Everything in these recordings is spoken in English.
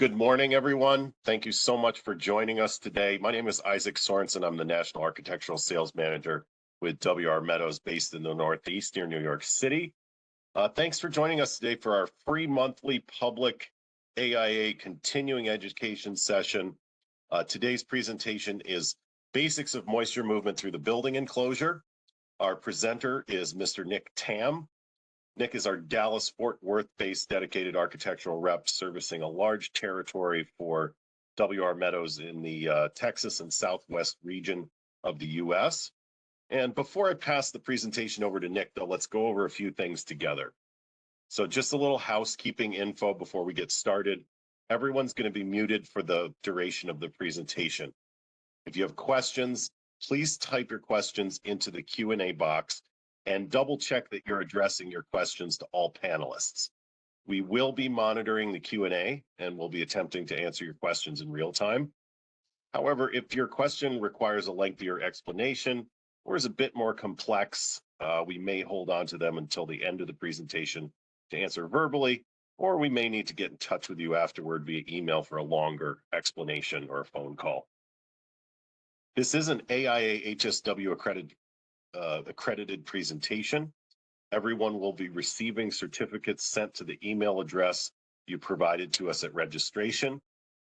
Good morning, everyone. Thank you so much for joining us today. My name is Isaac Sorensen. I'm the National Architectural Sales Manager with WR Meadows based in the Northeast near New York City. Thanks for joining us today for our free monthly public AIA continuing education session. Today's presentation is Basics of Moisture Movement Through the Building Enclosure. Our presenter is Mr. Nick Tam. Nick is our Dallas-Fort Worth-based dedicated architectural rep servicing a large territory for WR Meadows in the Texas and Southwest region of the U.S. And before I pass the presentation over to Nick, though, let's go over a few things together. So just a little housekeeping info before we get started. Everyone's going to be muted for the duration of the presentation. If you have questions, please type your questions into the Q&A box and double check that you're addressing your questions to all panelists. We will be monitoring the Q&A and we'll be attempting to answer your questions in real time. However, if your question requires a lengthier explanation or is a bit more complex, we may hold on to them until the end of the presentation to answer verbally, or we may need to get in touch with you afterward via email for a longer explanation or a phone call. This is an AIA HSW accredited presentation. Everyone will be receiving certificates sent to the email address you provided to us at registration.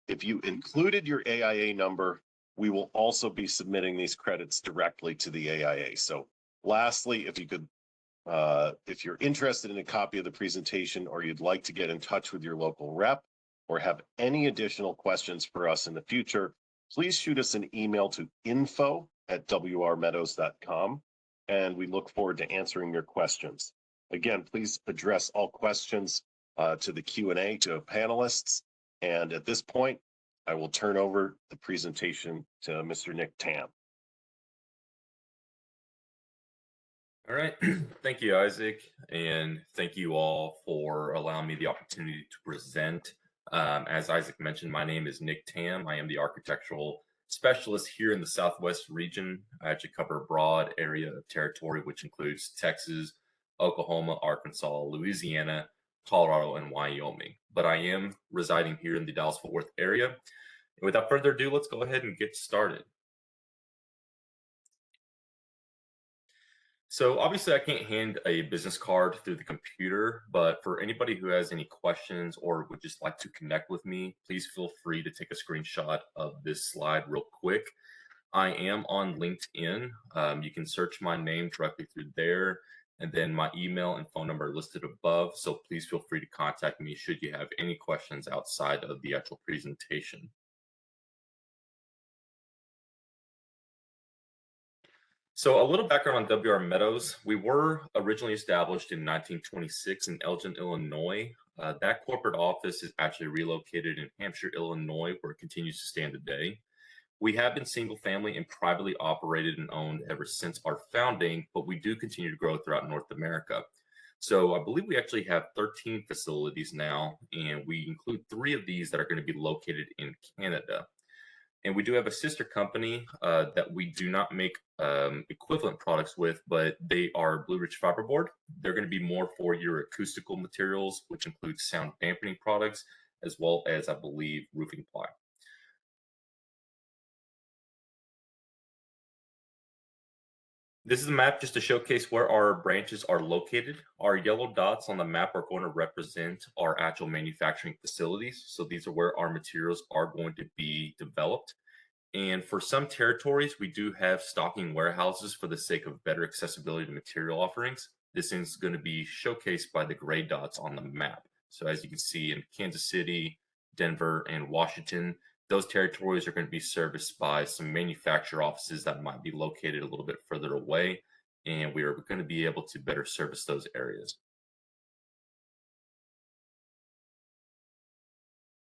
If you included your AIA number, we will also be submitting these credits directly to the AIA. So lastly, if you're interested in a copy of the presentation or you'd like to get in touch with your local rep or have any additional questions for us in the future, please shoot us an email to info@wrmeadows.com. And we look forward to answering your questions. Again, please address all questions to the Q&A to panelists. And at this point, I will turn over the presentation to Mr. Nick Tam. All right, thank you, Isaac, and thank you all for allowing me the opportunity to present. As Isaac mentioned, my name is Nick Tam. I am the architectural specialist here in the Southwest region. I actually cover a broad area of territory, which includes Texas, Oklahoma, Arkansas, Louisiana, Colorado, and Wyoming. But I am residing here in the Dallas-Fort Worth area. And without further ado, let's go ahead and get started. So obviously I can't hand a business card through the computer, but for anybody who has any questions or would just like to connect with me, please feel free to take a screenshot of this slide real quick. I am on LinkedIn. You can search my name directly through there, and then my email and phone number are listed above. So please feel free to contact me should you have any questions outside of the actual presentation. So a little background on WR Meadows. We were originally established in 1926 in Elgin, Illinois. That corporate office is actually relocated in Hampshire, Illinois, where it continues to stand today. We have been single family and privately operated and owned ever since our founding, but we do continue to grow throughout North America. So I believe we actually have 13 facilities now, and we include 3 of these that are going to be located in Canada. And we do have a sister company that we do not make equivalent products with, but they are Blue Ridge Fiberboard. They're going to be more for your acoustical materials, which includes sound dampening products, as well as, I believe, roofing ply. This is a map just to showcase where our branches are located. Our yellow dots on the map are going to represent our actual manufacturing facilities. So these are where our materials are going to be developed. And for some territories, we do have stocking warehouses for the sake of better accessibility to material offerings. This is going to be showcased by the gray dots on the map. So as you can see in Kansas City, Denver, and Washington, those territories are going to be serviced by some manufacturer offices that might be located a little bit further away, and we are going to be able to better service those areas.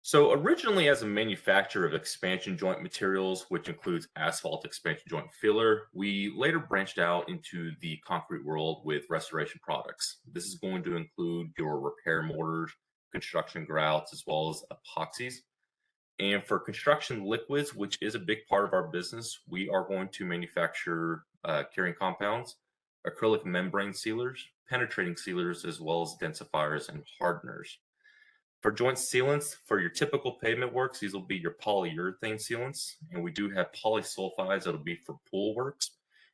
So originally as a manufacturer of expansion joint materials, which includes asphalt expansion joint filler, we later branched out into the concrete world with restoration products. This is going to include your repair mortars, construction grouts, as well as epoxies. And for construction liquids, which is a big part of our business, we are going to manufacture curing compounds, acrylic membrane sealers, penetrating sealers, as well as densifiers and hardeners. For joint sealants, for your typical pavement works, these will be your polyurethane sealants, and we do have polysulfides that'll be for pool works.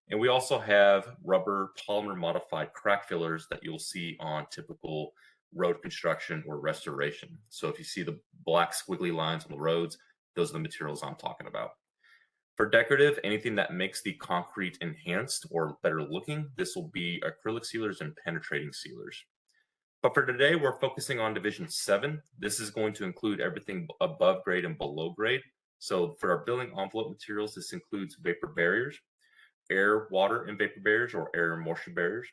And we also have rubber polymer modified crack fillers that you'll see on typical road construction or restoration. So if you see the black squiggly lines on the roads, those are the materials I'm talking about. For decorative, anything that makes the concrete enhanced or better looking, this will be acrylic sealers and penetrating sealers. But for today, we're focusing on Division 7. This is going to include everything above grade and below grade. So for our building envelope materials, this includes vapor barriers, air, water, and vapor barriers, or air and moisture barriers.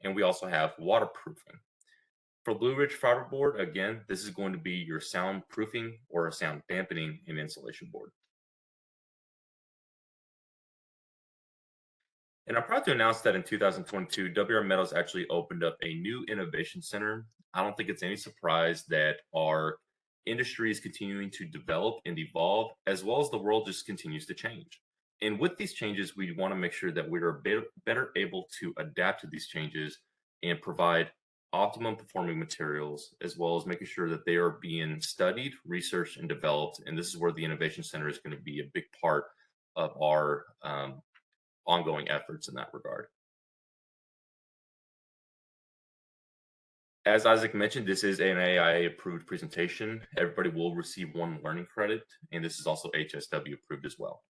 And we also have waterproofing. For Blue Ridge fiberboard, again, this is going to be your soundproofing or a sound dampening and insulation board. And I'm proud to announce that in 2022, WR Metals actually opened up a new innovation center. I don't think it's any surprise that our industry is continuing to develop and evolve, as well as the world just continues to change. And with these changes, we want to make sure that we are better able to adapt to these changes and provide optimum performing materials, as well as making sure that they are being studied, researched, and developed. And this is where the Innovation Center is going to be a big part of our ongoing efforts in that regard. As Isaac mentioned, this is an AIA approved presentation. Everybody will receive 1 learning credit, and this is also HSW approved as well.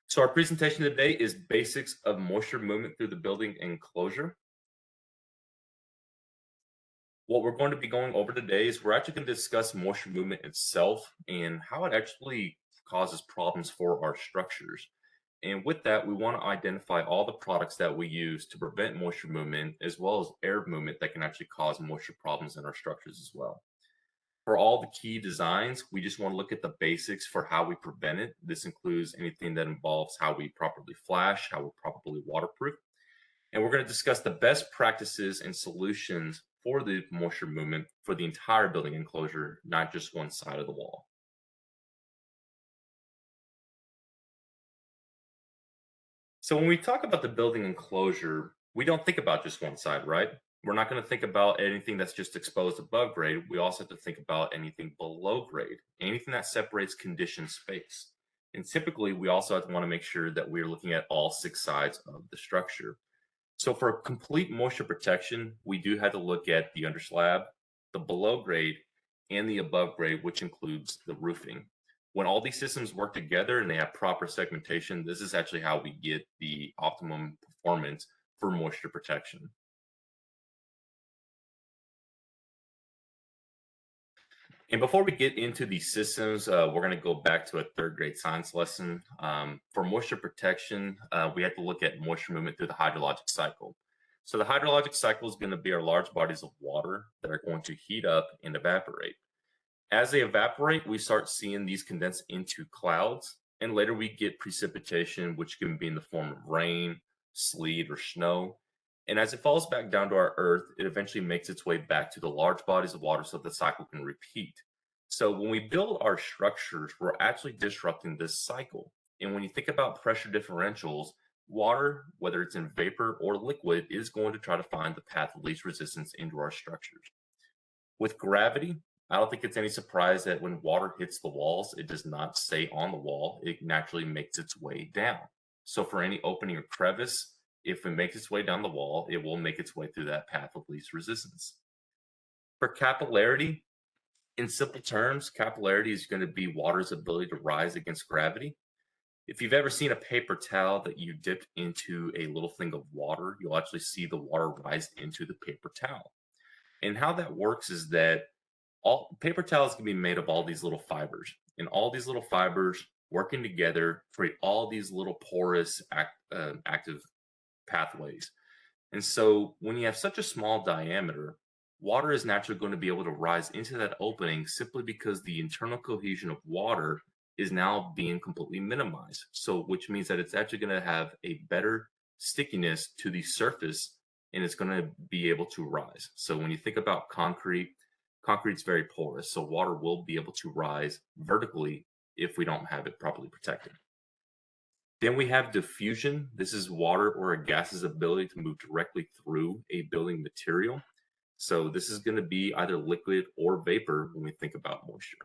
So our presentation today is basics of moisture movement through the building enclosure. What we're going to be going over today is we're actually going to discuss moisture movement itself and how it actually causes problems for our structures. And with that, we want to identify all the products that we use to prevent moisture movement, as well as air movement that can actually cause moisture problems in our structures as well. For all the key designs, we just want to look at the basics for how we prevent it. This includes anything that involves how we properly flash, how we properly waterproof. And we're going to discuss the best practices and solutions for the moisture movement for the entire building enclosure, not just one side of the wall. So when we talk about the building enclosure, we don't think about just one side, right? We're not going to think about anything that's just exposed above grade. We also have to think about anything below grade, anything that separates conditioned space. And typically, we also have to want to make sure that we're looking at all 6 sides of the structure. So for complete moisture protection, we do have to look at the underslab, the below grade, and the above grade, which includes the roofing. When all these systems work together and they have proper segmentation, this is actually how we get the optimum performance for moisture protection. And before we get into the systems, we're going to go back to a 3rd grade science lesson. For moisture protection, we have to look at moisture movement through the hydrologic cycle. So the hydrologic cycle is going to be our large bodies of water that are going to heat up and evaporate. As they evaporate, we start seeing these condense into clouds, and later we get precipitation, which can be in the form of rain, sleet, or snow. And as it falls back down to our earth, it eventually makes its way back to the large bodies of water so the cycle can repeat. So when we build our structures, we're actually disrupting this cycle. And when you think about pressure differentials, water, whether it's in vapor or liquid, is going to try to find the path of least resistance into our structures. With gravity, I don't think it's any surprise that when water hits the walls, it does not stay on the wall. It naturally makes its way down. So for any opening or crevice, if it makes its way down the wall, it will make its way through that path of least resistance. For capillarity, in simple terms, capillarity is going to be water's ability to rise against gravity. If you've ever seen a paper towel that you dipped into a little thing of water, you'll actually see the water rise into the paper towel. And how that works is that all paper towels can be made of all these little fibers, and all these little fibers working together create all these little porous active pathways. And so when you have such a small diameter, water is naturally going to be able to rise into that opening simply because the internal cohesion of water is now being completely minimized. So which means that it's actually going to have a better stickiness to the surface, and it's going to be able to rise. So when you think about concrete, concrete's very porous, so water will be able to rise vertically if we don't have it properly protected. Then we have diffusion. This is water or a gas's ability to move directly through a building material. So this is going to be either liquid or vapor when we think about moisture.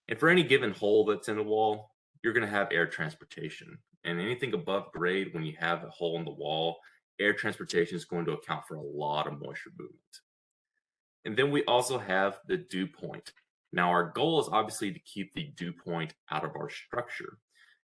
And for any given hole that's in the wall, you're going to have air transportation. And anything above grade, when you have a hole in the wall, air transportation is going to account for a lot of moisture movement. And then we also have the dew point. Now, our goal is obviously to keep the dew point out of our structure.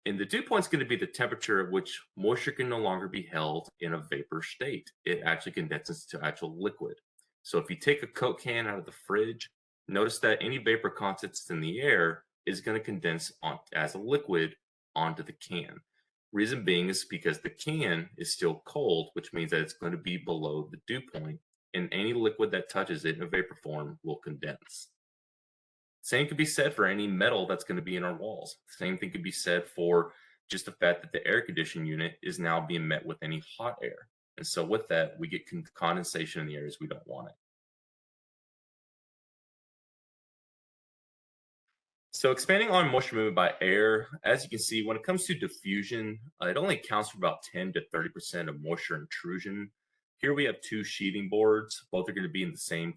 And the dew point is going to be the temperature at which moisture can no longer be held in a vapor state. It actually condenses to actual liquid. So if you take a Coke can out of the fridge, notice that any vapor content that's in the air is going to condense as a liquid onto the can. Reason being is because the can is still cold, which means that it's going to be below the dew point, and any liquid that touches it in a vapor form will condense. Same could be said for any metal that's going to be in our walls. Same thing could be said for just the fact that the air conditioning unit is now being met with any hot air. And so with that, we get condensation in the areas we don't want it. So expanding on moisture movement by air, as you can see, when it comes to diffusion, it only accounts for about 10 to 30% of moisture intrusion. Here we have two sheeting boards. Both are going to be in the same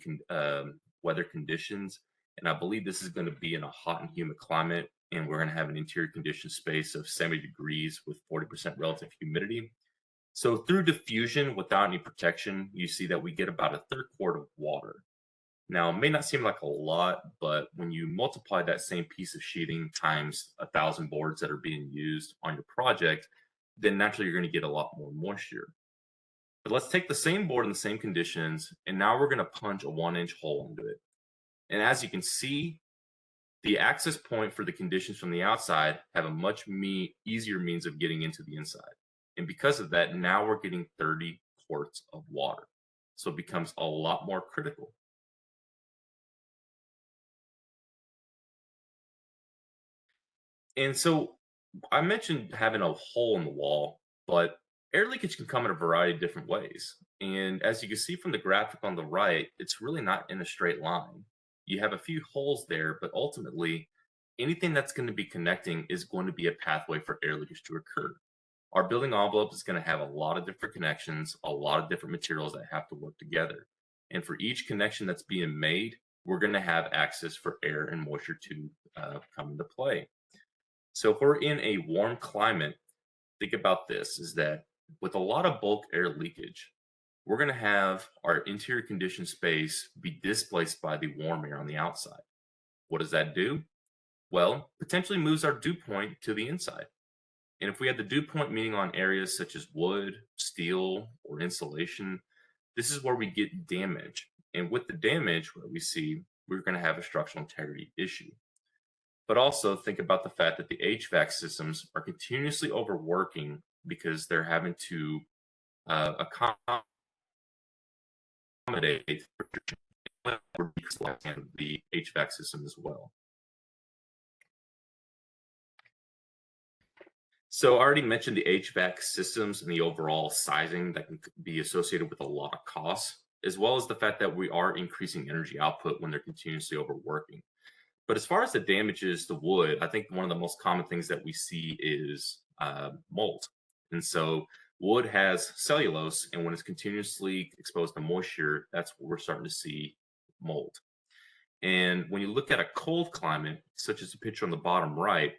weather conditions. And I believe this is going to be in a hot and humid climate. And we're going to have an interior conditioned space of 70 degrees with 40% relative humidity. So through diffusion, without any protection, you see that we get about a third quart of water. Now, it may not seem like a lot, but when you multiply that same piece of sheeting times 1,000 boards that are being used on your project, then naturally you're going to get a lot more moisture. But let's take the same board in the same conditions, and now we're going to punch a 1-inch hole into it. And as you can see, the access point for the conditions from the outside have a much easier means of getting into the inside. And because of that, now we're getting 30 quarts of water. So it becomes a lot more critical. And so I mentioned having a hole in the wall, but air leakage can come in a variety of different ways. And as you can see from the graphic on the right, it's really not in a straight line. You have a few holes there, but ultimately, anything that's going to be connecting is going to be a pathway for air leakage to occur. Our building envelope is going to have a lot of different connections, a lot of different materials that have to work together. And for each connection that's being made, we're going to have access for air and moisture to come into play. So if we're in a warm climate, think about this, is that with a lot of bulk air leakage, we're going to have our interior conditioned space be displaced by the warm air on the outside. What does that do? Well, potentially moves our dew point to the inside. And if we had the dew point meaning on areas such as wood, steel, or insulation, this is where we get damage. And with the damage, what we see, we're going to have a structural integrity issue. But also think about the fact that the HVAC systems are continuously overworking because they're having to accommodate the HVAC system as well. So I already mentioned the HVAC systems and the overall sizing that can be associated with a lot of costs, as well as the fact that we are increasing energy output when they're continuously overworking. But as far as the damages to wood, I think one of the most common things that we see is mold. And so wood has cellulose, and when it's continuously exposed to moisture, that's where we're starting to see mold. And when you look at a cold climate, such as the picture on the bottom right,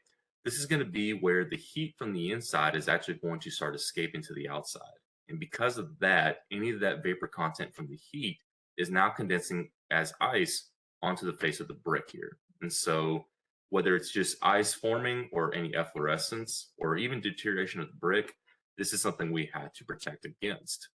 this is going to be where the heat from the inside is actually going to start escaping to the outside. And because of that, any of that vapor content from the heat is now condensing as ice onto the face of the brick here. And so whether it's just ice forming or any efflorescence or even deterioration of the brick, this is something we had to protect against.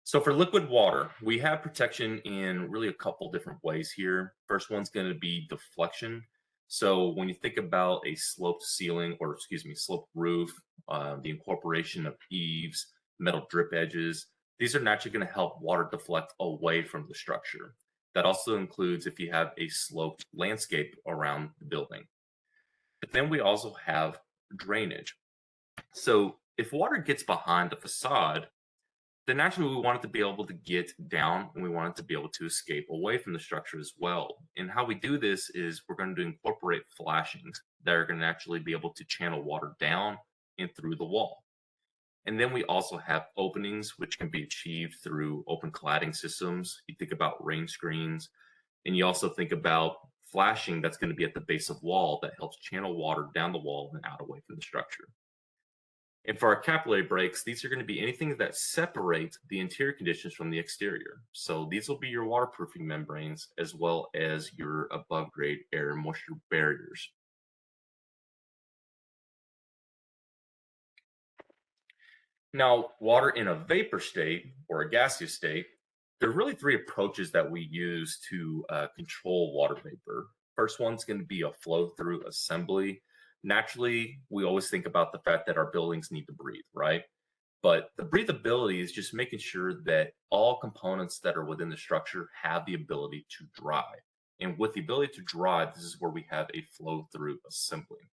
So for liquid water, we have protection in really a couple different ways here. First one's going to be deflection. So when you think about a sloped ceiling, or excuse me, sloped roof, the incorporation of eaves, metal drip edges, these are naturally going to help water deflect away from the structure. That also includes if you have a sloped landscape around the building. But then we also have drainage. So if water gets behind the facade, then naturally we want it to be able to get down and we want it to be able to escape away from the structure as well. And how we do this is we're going to incorporate flashings that are going to actually be able to channel water down and through the wall. And then we also have openings, which can be achieved through open cladding systems. You think about rain screens, and you also think about flashing that's going to be at the base of wall that helps channel water down the wall and out away from the structure. And for our capillary breaks, these are going to be anything that separate the interior conditions from the exterior. So these will be your waterproofing membranes as well as your above grade air and moisture barriers. Now, water in a vapor state or a gaseous state, there are really three approaches that we use to control water vapor. First one's going to be a flow through assembly. Naturally, we always think about the fact that our buildings need to breathe, right? But the breathability is just making sure that all components that are within the structure have the ability to dry. And with the ability to dry, this is where we have a flow through assembly.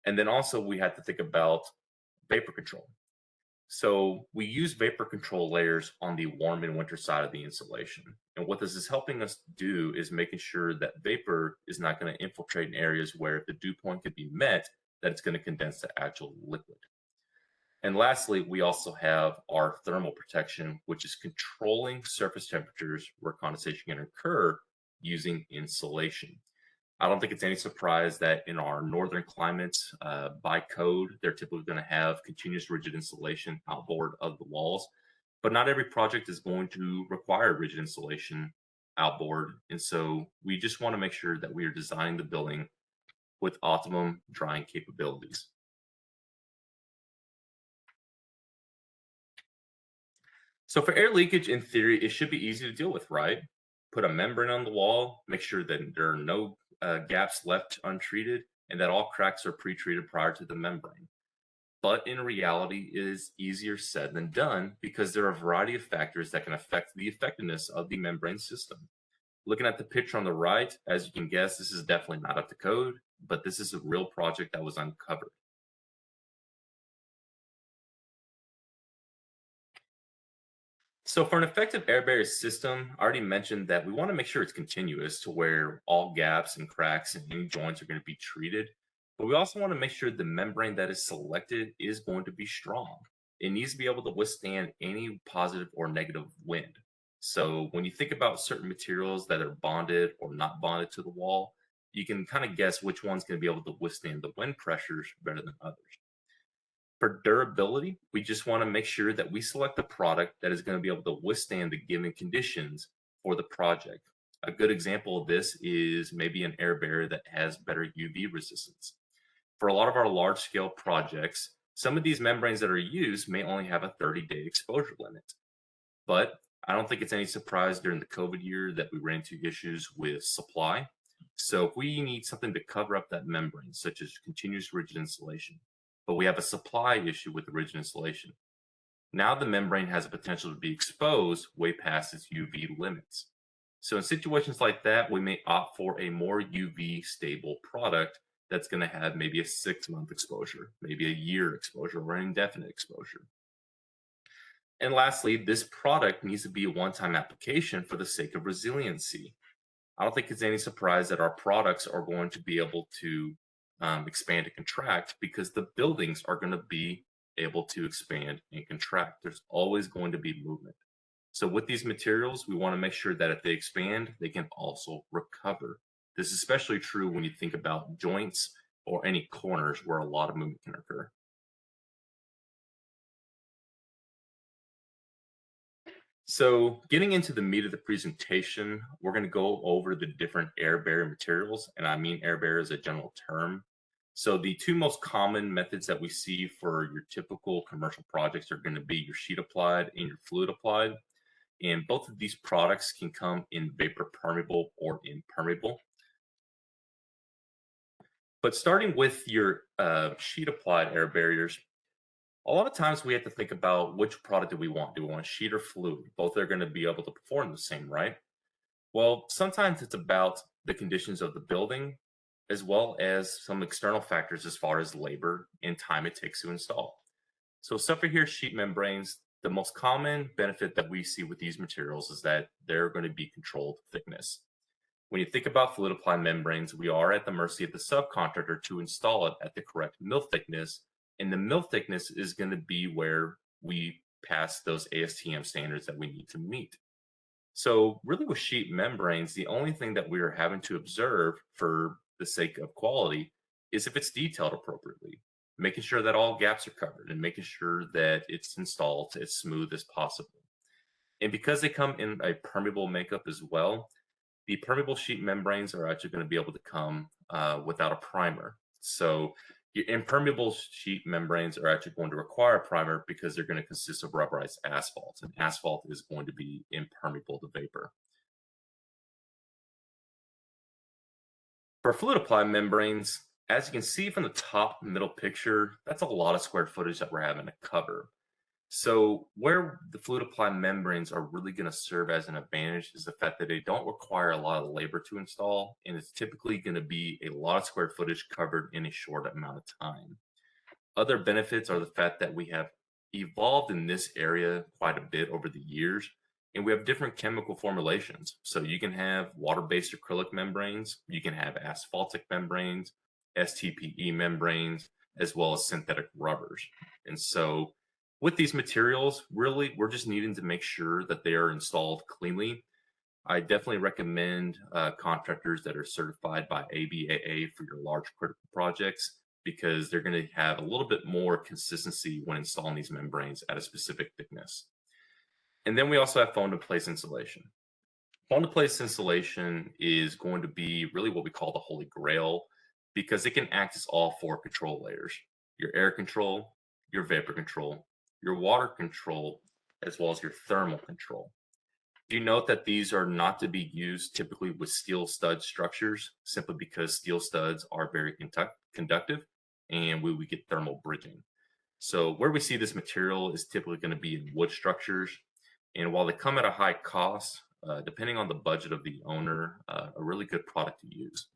And then also we have to think about vapor control. So we use vapor control layers on the warm and winter side of the insulation. And what this is helping us do is making sure that vapor is not going to infiltrate in areas where if the dew point could be met, that it's going to condense to actual liquid. And lastly, we also have our thermal protection, which is controlling surface temperatures where condensation can occur using insulation. I don't think it's any surprise that in our northern climates, by code, they're typically going to have continuous rigid insulation outboard of the walls, but not every project is going to require rigid insulation outboard. And so we just want to make sure that we are designing the building with optimum drying capabilities. So for air leakage, in theory, it should be easy to deal with, right? Put a membrane on the wall, make sure that there are no gaps left untreated, and that all cracks are pre-treated prior to the membrane. But in reality, it is easier said than done because there are a variety of factors that can affect the effectiveness of the membrane system. Looking at the picture on the right, as you can guess, this is definitely not up to code, but this is a real project that was uncovered. So for an effective air barrier system, I already mentioned that we want to make sure it's continuous to where all gaps and cracks and any joints are going to be treated. But we also want to make sure the membrane that is selected is going to be strong. It needs to be able to withstand any positive or negative wind. So when you think about certain materials that are bonded or not bonded to the wall, you can kind of guess which one's going to be able to withstand the wind pressures better than others. For durability, we just want to make sure that we select a product that is going to be able to withstand the given conditions for the project. A good example of this is maybe an air barrier that has better UV resistance. For a lot of our large scale projects, some of these membranes that are used may only have a 30-day exposure limit. But I don't think it's any surprise during the COVID year that we ran into issues with supply. So if we need something to cover up that membrane, such as continuous rigid insulation, but we have a supply issue with the rigid insulation, now the membrane has a potential to be exposed way past its UV limits. So in situations like that, we may opt for a more UV stable product that's going to have maybe a 6-month exposure, maybe a year exposure, or an indefinite exposure. And lastly, this product needs to be a one-time application for the sake of resiliency. I don't think it's any surprise that our products are going to be able to expand and contract because the buildings are going to be able to expand and contract. There's always going to be movement. So with these materials, we want to make sure that if they expand, they can also recover. This is especially true when you think about joints or any corners where a lot of movement can occur. So getting into the meat of the presentation, we're going to go over the different air barrier materials, and I mean air barrier as a general term. So the two most common methods that we see for your typical commercial projects are going to be your sheet applied and your fluid applied. And both of these products can come in vapor permeable or impermeable. But starting with your sheet applied air barriers, a lot of times we have to think about which product do we want. Do we want sheet or fluid? Both are going to be able to perform the same, right? Well, sometimes it's about the conditions of the building as well as some external factors as far as labor and time it takes to install. So suffer here sheet membranes, The most common benefit that we see with these materials is that they're going to be controlled thickness. When you think about fluid applied membranes, we are at the mercy of the subcontractor to install it at the correct mill thickness, and the mill thickness is going to be where we pass those ASTM standards that we need to meet. So, really, with sheet membranes, the only thing that we are having to observe for the sake of quality is if it's detailed appropriately, making sure that all gaps are covered and making sure that it's installed as smooth as possible. And because they come in a permeable makeup as well, the permeable sheet membranes are actually going to be able to come without a primer. So your impermeable sheet membranes are actually going to require a primer because they're going to consist of rubberized asphalt, and asphalt is going to be impermeable to vapor. For fluid applied membranes, as you can see from the top middle picture, that's a lot of square footage that we're having to cover. So where the fluid applied membranes are really going to serve as an advantage is the fact that they don't require a lot of labor to install, and it's typically going to be a lot of square footage covered in a short amount of time. Other benefits are the fact that we have evolved in this area quite a bit over the years, and we have different chemical formulations. So you can have water-based acrylic membranes, you can have asphaltic membranes, STPE membranes, as well as synthetic rubbers. And so with these materials, really, we're just needing to make sure that they are installed cleanly. I definitely recommend contractors that are certified by ABAA for your large critical projects because they're going to have a little bit more consistency when installing these membranes at a specific thickness. And then we also have foam to place insulation. Foam to place insulation is going to be really what we call the holy grail because it can act as all four control layers: your air control, your vapor control, your water control, as well as your thermal control. Do you note that these are not to be used typically with steel stud structures simply because steel studs are very conductive and we get thermal bridging? So, where we see this material is typically going to be in wood structures. And while they come at a high cost, depending on the budget of the owner, a really good product to use.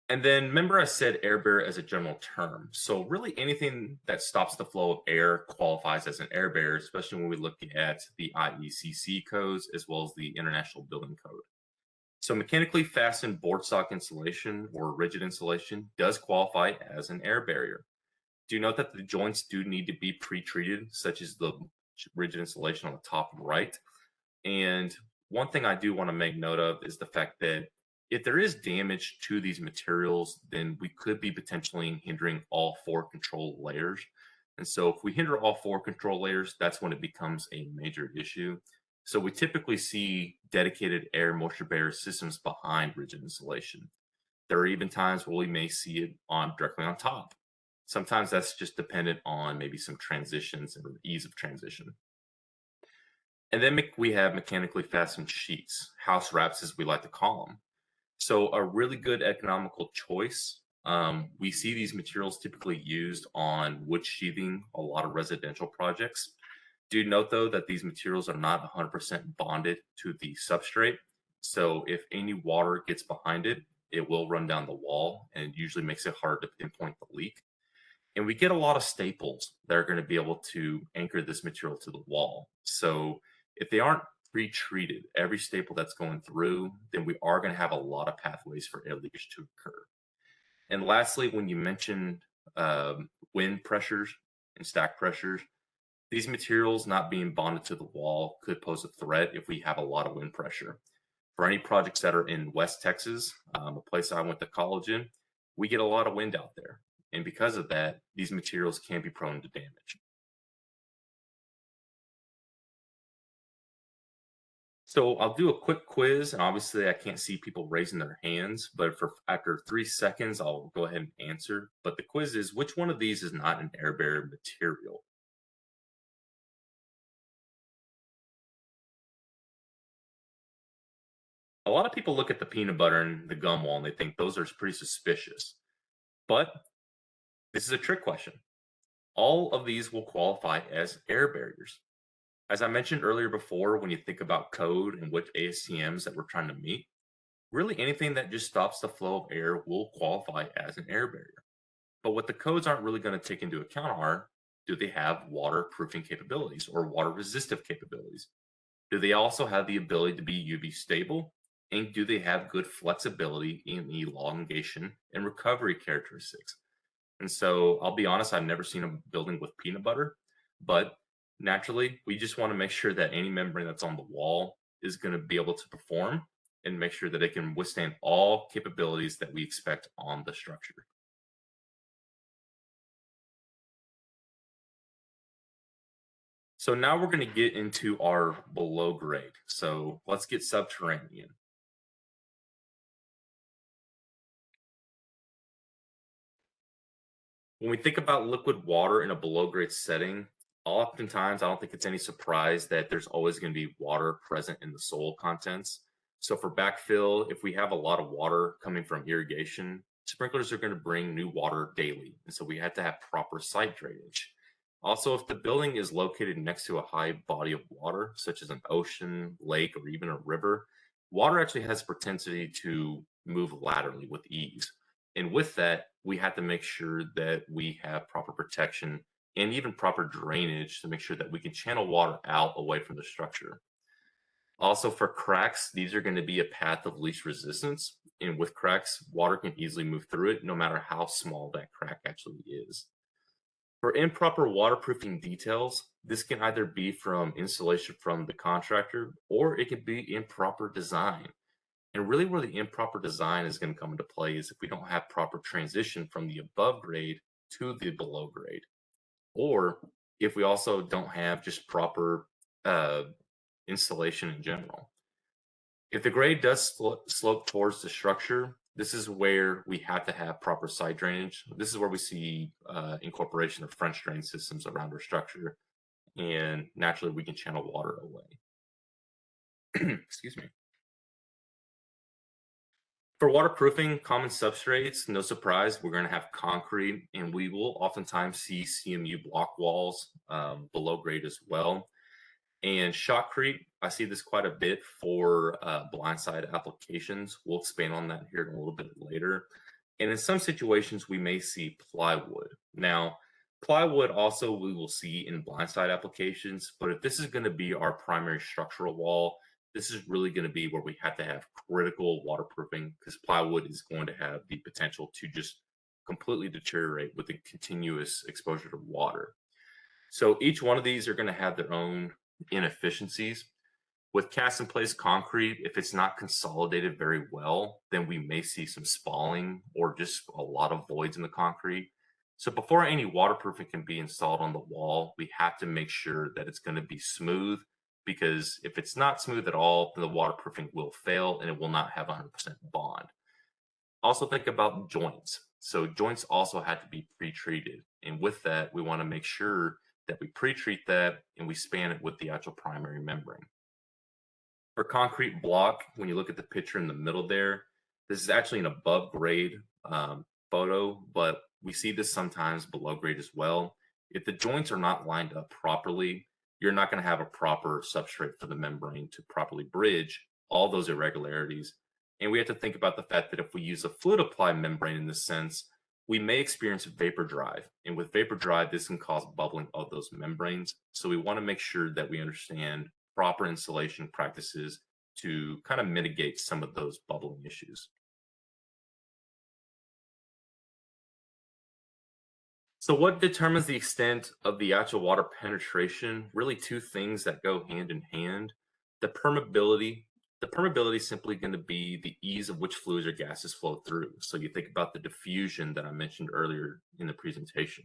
And then remember I said air barrier as a general term. So really anything that stops the flow of air qualifies as an air barrier, especially when we look at the IECC codes as well as the International Building Code. So mechanically fastened board stock insulation or rigid insulation does qualify as an air barrier. Do note that the joints do need to be pre-treated, such as the rigid insulation on the top right. And one thing I do want to make note of is the fact that if there is damage to these materials, then we could be potentially hindering all four control layers. And so if we hinder all four control layers, that's when it becomes a major issue. So we typically see dedicated air moisture barrier systems behind rigid insulation. There are even times where we may see it on directly on top. Sometimes that's just dependent on maybe some transitions and the ease of transition. And then we have mechanically fastened sheets, house wraps as we like to call them. So a really good economical choice. We see these materials typically used on wood sheathing, a lot of residential projects. Do note though that these materials are not 100% bonded to the substrate. So if any water gets behind it, it will run down the wall and it usually makes it hard to pinpoint the leak. And we get a lot of staples that are going to be able to anchor this material to the wall. So if they aren't pre-treated, every staple that's going through, then we are going to have a lot of pathways for air leakage to occur. And lastly, when you mentioned wind pressures and stack pressures, these materials not being bonded to the wall could pose a threat if we have a lot of wind pressure. For any projects that are in West Texas, a place I went to college in, we get a lot of wind out there. And because of that, these materials can be prone to damage. So I'll do a quick quiz, and obviously I can't see people raising their hands, but for after 3 seconds, I'll go ahead and answer. But the quiz is, which one of these is not an air barrier material? A lot of people look at the peanut butter and the gum wall and they think those are pretty suspicious. But this is a trick question. All of these will qualify as air barriers. As I mentioned earlier before, when you think about code and what ASTMs that we're trying to meet, really anything that just stops the flow of air will qualify as an air barrier. But what the codes aren't really going to take into account are, do they have waterproofing capabilities or water resistive capabilities? Do they also have the ability to be UV stable? And do they have good flexibility in elongation and recovery characteristics? And so I'll be honest, I've never seen a building with peanut butter, but naturally, we just want to make sure that any membrane that's on the wall is going to be able to perform and make sure that it can withstand all capabilities that we expect on the structure. So now we're going to get into our below grade. So let's get subterranean. When we think about liquid water in a below grade setting, oftentimes I don't think it's any surprise that there's always going to be water present in the soil contents. So for backfill, if we have a lot of water coming from irrigation, sprinklers are going to bring new water daily. And so we have to have proper site drainage. Also, if the building is located next to a high body of water, such as an ocean, lake, or even a river, water actually has a propensity to move laterally with ease. And with that, we have to make sure that we have proper protection and even proper drainage to make sure that we can channel water out away from the structure. Also, for cracks, these are going to be a path of least resistance. And with cracks, water can easily move through it, no matter how small that crack actually is. For improper waterproofing details, this can either be from installation from the contractor or it can be improper design. And really, where the improper design is going to come into play is if we don't have proper transition from the above grade to the below grade, or if we also don't have just proper uh, installation in general. If the grade does slope towards the structure, this is where we have to have proper site drainage. This is where we see incorporation of French drain systems around our structure, and naturally we can channel water away. Excuse me. For waterproofing common substrates, no surprise, we're going to have concrete, and we will oftentimes see CMU block walls below grade as well. And shotcrete, I see this quite a bit for blindside applications. We'll expand on that here in a little bit later. And in some situations, we may see plywood. Now, plywood also we will see in blindside applications, but if this is going to be our primary structural wall, this is really going to be where we have to have critical waterproofing because plywood is going to have the potential to just completely deteriorate with the continuous exposure to water. So each one of these are going to have their own inefficiencies. With cast in place concrete, if it's not consolidated very well, then we may see some spalling or just a lot of voids in the concrete. So before any waterproofing can be installed on the wall, we have to make sure that it's going to be smooth because if it's not smooth at all, then the waterproofing will fail and it will not have 100% bond. Also think about joints. So joints also have to be pre-treated. And with that, we want to make sure that we pre-treat that and we span it with the actual primary membrane. For concrete block, when you look at the picture in the middle there, this is actually an above grade photo, but we see this sometimes below grade as well. If the joints are not lined up properly, you're not going to have a proper substrate for the membrane to properly bridge all those irregularities. And we have to think about the fact that if we use a fluid applied membrane in this sense, we may experience vapor drive. And with vapor drive, this can cause bubbling of those membranes. So we want to make sure that we understand proper installation practices to kind of mitigate some of those bubbling issues. So what determines the extent of the actual water penetration? Really two things that go hand in hand. The permeability. The permeability is simply going to be the ease of which fluids or gases flow through. So you think about the diffusion that I mentioned earlier in the presentation.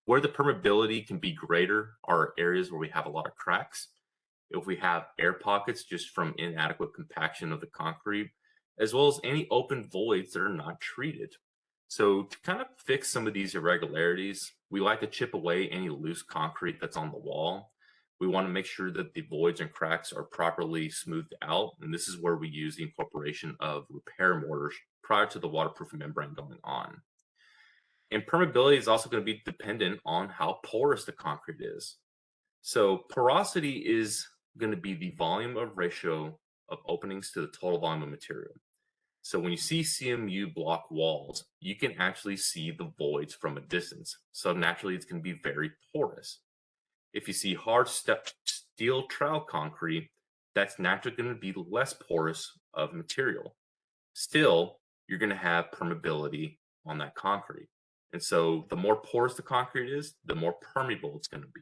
Where the permeability can be greater are areas where we have a lot of cracks. If we have air pockets just from inadequate compaction of the concrete, as well as any open voids that are not treated. So to kind of fix some of these irregularities, we like to chip away any loose concrete that's on the wall. We want to make sure that the voids and cracks are properly smoothed out. And this is where we use the incorporation of repair mortars prior to the waterproof membrane going on. And permeability is also going to be dependent on how porous the concrete is. So porosity is going to be the volume of ratio of openings to the total volume of material. So when you see CMU block walls, you can actually see the voids from a distance. So naturally, it's going to be very porous. If you see hard steel trowel concrete, that's naturally going to be less porous of material. Still, you're going to have permeability on that concrete. And so the more porous the concrete is, the more permeable it's going to be.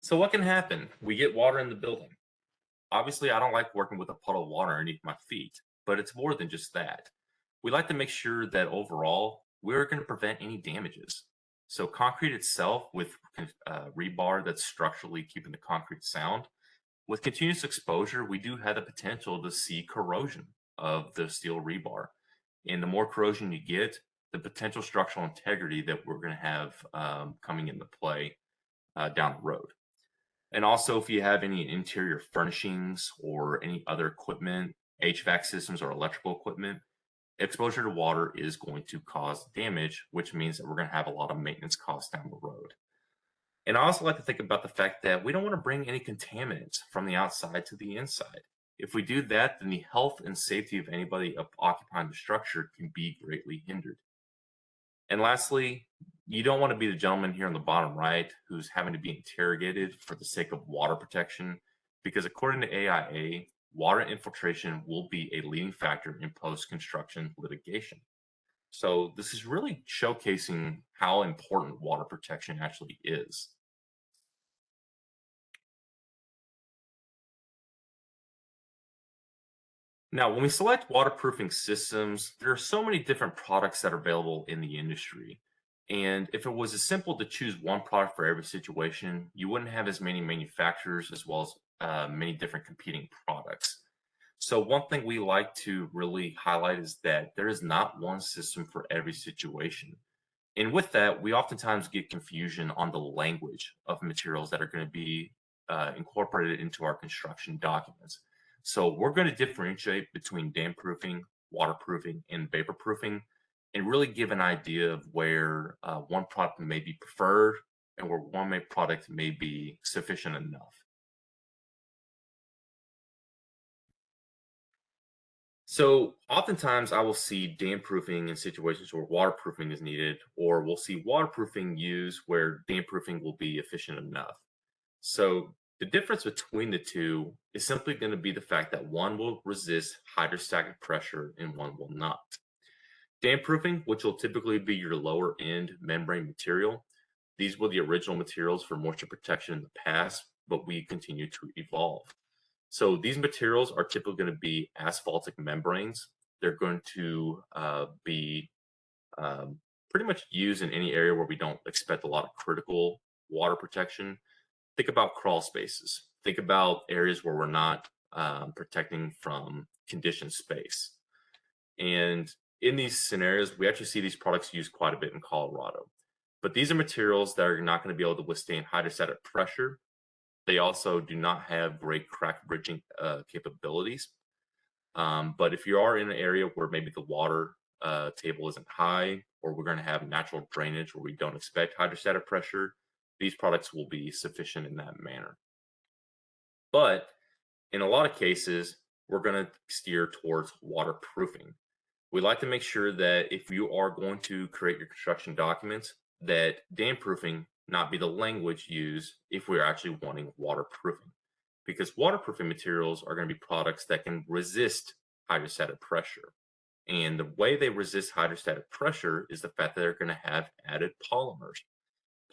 So what can happen? We get water in the building. Obviously, I don't like working with a puddle of water underneath my feet, but it's more than just that. We like to make sure that overall, we're going to prevent any damages. So concrete itself with rebar that's structurally keeping the concrete sound, with continuous exposure, we do have the potential to see corrosion of the steel rebar. And the more corrosion you get, the potential structural integrity that we're going to have coming into play down the road. And also, if you have any interior furnishings or any other equipment, HVAC systems or electrical equipment, exposure to water is going to cause damage, which means that we're going to have a lot of maintenance costs down the road. And I also like to think about the fact that we don't want to bring any contaminants from the outside to the inside. If we do that, then the health and safety of anybody occupying the structure can be greatly hindered. And lastly, you don't want to be the gentleman here on the bottom right who's having to be interrogated for the sake of water protection, because according to AIA, water infiltration will be a leading factor in post-construction litigation. So this is really showcasing how important water protection actually is. Now, when we select waterproofing systems, there are so many different products that are available in the industry. And if it was as simple to choose one product for every situation, you wouldn't have as many manufacturers as well as many different competing products. So one thing we like to really highlight is that there is not one system for every situation. And with that, we oftentimes get confusion on the language of materials that are going to be incorporated into our construction documents. So we're going to differentiate between dam proofing, waterproofing, and vapor proofing, and really give an idea of where one product may be preferred and where one product may be sufficient enough. So oftentimes I will see dam proofing in situations where waterproofing is needed, or we'll see waterproofing used where dam proofing will be efficient enough. So the difference between the two is simply going to be the fact that one will resist hydrostatic pressure and one will not. Dam proofing, which will typically be your lower end membrane material, these were the original materials for moisture protection in the past, but we continue to evolve. So these materials are typically going to be asphaltic membranes. They're going to be pretty much used in any area where we don't expect a lot of critical water protection. Think about crawl spaces. Think about areas where we're not protecting from conditioned space. And in these scenarios, we actually see these products used quite a bit in Colorado. But these are materials that are not going to be able to withstand hydrostatic pressure. They also do not have great crack bridging capabilities. But if you are in an area where maybe the water table isn't high, or we're going to have natural drainage where we don't expect hydrostatic pressure, these products will be sufficient in that manner. But in a lot of cases, we're going to steer towards waterproofing. We like to make sure that if you are going to create your construction documents, that dam proofing not be the language used if we're actually wanting waterproofing. Because waterproofing materials are going to be products that can resist hydrostatic pressure. And the way they resist hydrostatic pressure is the fact that they're going to have added polymers.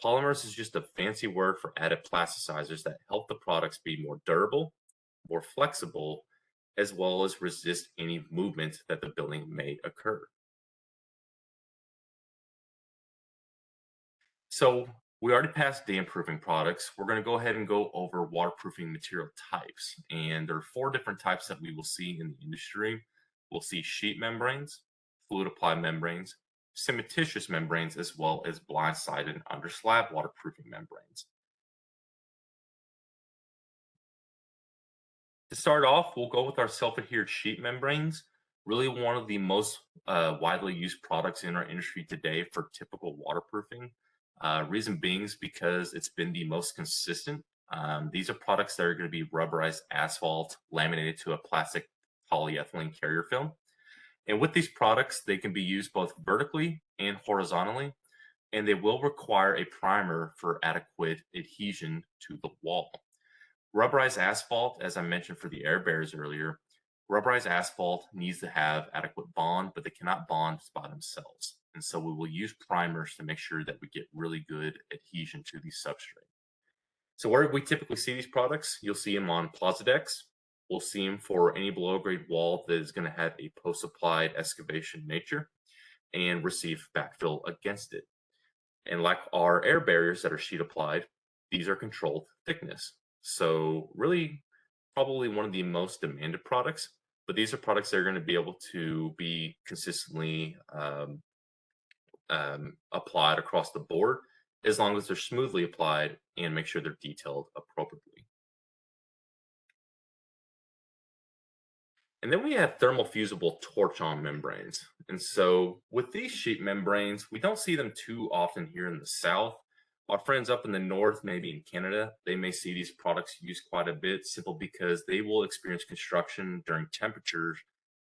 Polymers is just a fancy word for added plasticizers that help the products be more durable, more flexible, as well as resist any movement that the building may occur. So we already passed dam proofing products. We're going to go ahead and go over waterproofing material types. And there are 4 different types that we will see in the industry. We'll see sheet membranes, fluid applied membranes, cementitious membranes, as well as blind-sided and under slab waterproofing membranes. To start off, we'll go with our self-adhered sheet membranes. Really one of the most widely used products in our industry today for typical waterproofing. Reason being is because it's been the most consistent These are products that are going to be rubberized asphalt laminated to a plastic polyethylene carrier film. And with these products, they can be used both vertically and horizontally, and they will require a primer for adequate adhesion to the wall. Rubberized asphalt, as I mentioned for the air barriers earlier, rubberized asphalt needs to have adequate bond, but they cannot bond by themselves. And so we will use primers to make sure that we get really good adhesion to these substrates. So where we typically see these products, you'll see them on plaza decks. We'll see them for any below grade wall that is going to have a post-applied excavation nature and receive backfill against it. And like our air barriers that are sheet applied, these are controlled thickness. So really probably one of the most demanded products, but these are products that are going to be able to be consistently applied across the board as long as they're smoothly applied and make sure they're detailed appropriately. And then we have thermal fusible torch-on membranes. And so with these sheet membranes, we don't see them too often here in the South. Our friends up in the North, maybe in Canada, they may see these products used quite a bit simply because they will experience construction during temperatures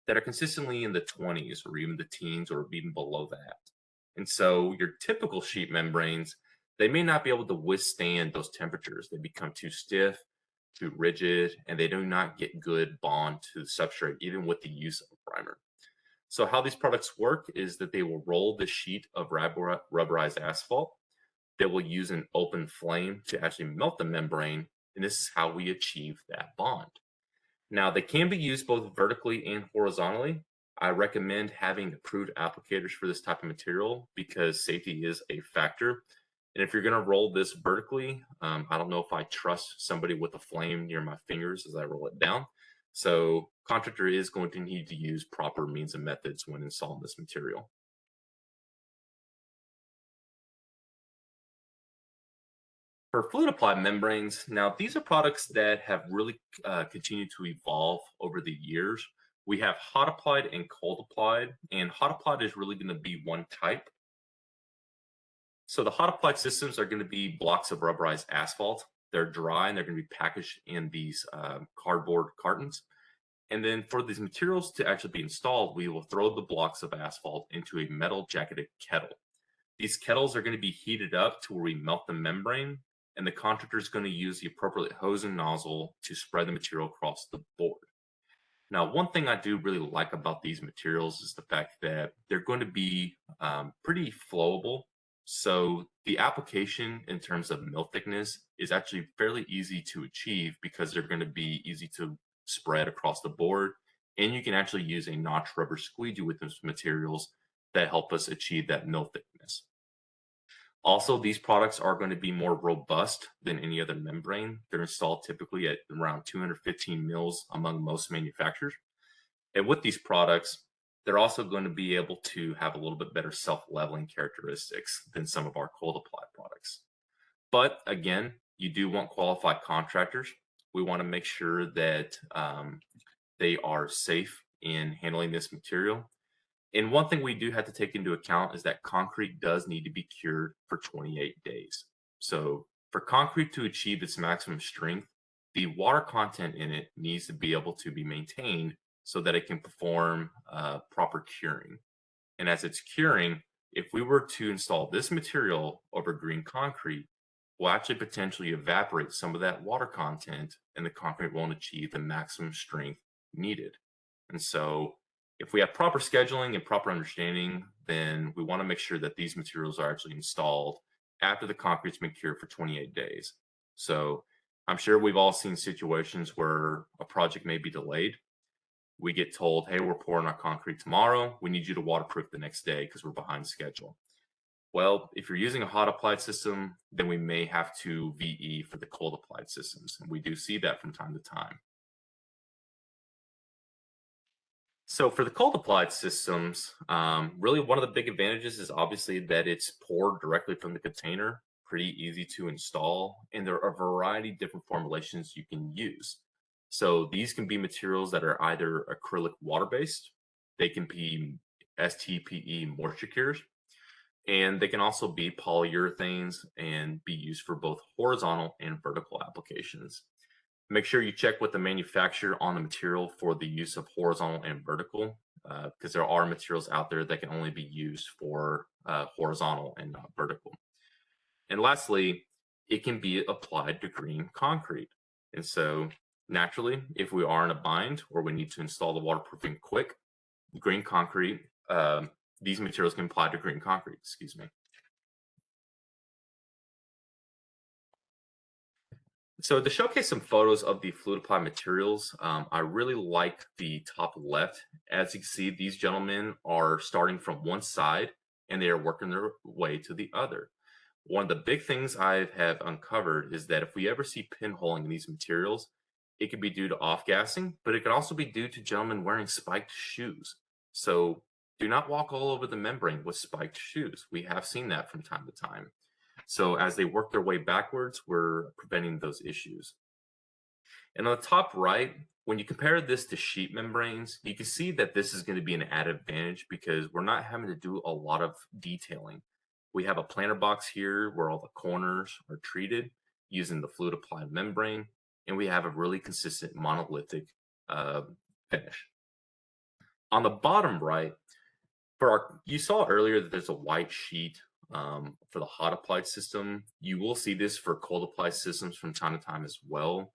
that are consistently in the 20s or even the teens or even below that. And so your typical sheet membranes, they may not be able to withstand those temperatures. They become too stiff, too rigid, and they do not get good bond to the substrate, even with the use of a primer. So how these products work is that they will roll the sheet of rubberized asphalt. They will use an open flame to actually melt the membrane, and this is how we achieve that bond. Now, they can be used both vertically and horizontally. I recommend having approved applicators for this type of material because safety is a factor. And if you're going to roll this vertically, I don't know if I trust somebody with a flame near my fingers as I roll it down. So contractor is going to need to use proper means and methods when installing this material. For fluid applied membranes, now these are products that have really continued to evolve over the years. We have hot applied and cold applied, and hot applied is really going to be one type. So the hot applied systems are going to be blocks of rubberized asphalt. They're dry and they're going to be packaged in these cardboard cartons. And then for these materials to actually be installed, we will throw the blocks of asphalt into a metal jacketed kettle. These kettles are going to be heated up to where we melt the membrane, and the contractor is going to use the appropriate hose and nozzle to spread the material across the board. Now, one thing I do really like about these materials is the fact that they're going to be pretty flowable. So the application in terms of mill thickness is actually fairly easy to achieve because they're going to be easy to spread across the board. And you can actually use a notch rubber squeegee with those materials that help us achieve that mill thickness. Also, these products are going to be more robust than any other membrane. They're installed typically at around 215 mils among most manufacturers. And with these products, they're also going to be able to have a little bit better self-leveling characteristics than some of our cold applied products. But again, you do want qualified contractors. We want to make sure that they are safe in handling this material. And one thing we do have to take into account is that concrete does need to be cured for 28 days. So for concrete to achieve its maximum strength, the water content in it needs to be able to be maintained so that it can perform proper curing. And as it's curing, if we were to install this material over green concrete, we'll actually potentially evaporate some of that water content and the concrete won't achieve the maximum strength needed. And so if we have proper scheduling and proper understanding, then we want to make sure that these materials are actually installed after the concrete's been cured for 28 days. So I'm sure we've all seen situations where a project may be delayed. We get told, hey, we're pouring our concrete tomorrow. We need you to waterproof the next day because we're behind schedule. Well, if you're using a hot applied system, then we may have to VE for the cold applied systems. And we do see that from time to time. So for the cold applied systems, really one of the big advantages is obviously that it's poured directly from the container, pretty easy to install, and there are a variety of different formulations you can use. So these can be materials that are either acrylic water-based, they can be STPE moisture cures, And they can also be polyurethanes and be used for both horizontal and vertical applications. Make sure you check with the manufacturer on the material for the use of horizontal and vertical, because there are materials out there that can only be used for horizontal and not vertical. And lastly, it can be applied to green concrete. And so naturally, if we are in a bind or we need to install the waterproofing quick, green concrete, these materials can apply to green concrete, excuse me. So to showcase some photos of the fluid applied materials, I really like the top left. As you can see, these gentlemen are starting from one side and they are working their way to the other. One of the big things I have uncovered is that if we ever see pinholing in these materials, it could be due to off-gassing, but it could also be due to gentlemen wearing spiked shoes. So do not walk all over the membrane with spiked shoes. We have seen that from time to time. So as they work their way backwards, we're preventing those issues. And on the top right, when you compare this to sheet membranes, you can see that this is going to be an added advantage because we're not having to do a lot of detailing. We have a planter box here where all the corners are treated using the fluid applied membrane, and we have a really consistent monolithic finish. On the bottom right, you saw earlier that there's a white sheet for the hot applied system. You will see this for cold applied systems from time to time as well.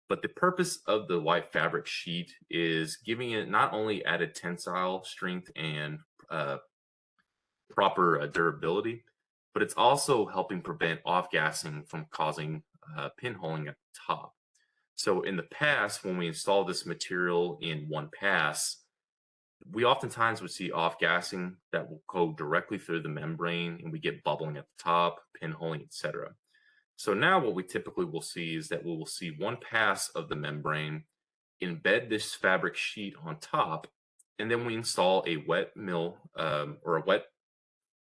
But the purpose of the white fabric sheet is giving it not only added tensile strength and proper durability, but it's also helping prevent off-gassing from causing pinholing at the top. So in the past, when we install this material in one pass, we oftentimes would see off-gassing that will go directly through the membrane and we get bubbling at the top, pinholing, etc. So now what we typically will see is that we will see one pass of the membrane, embed this fabric sheet on top, and then we install a wet mill or a wet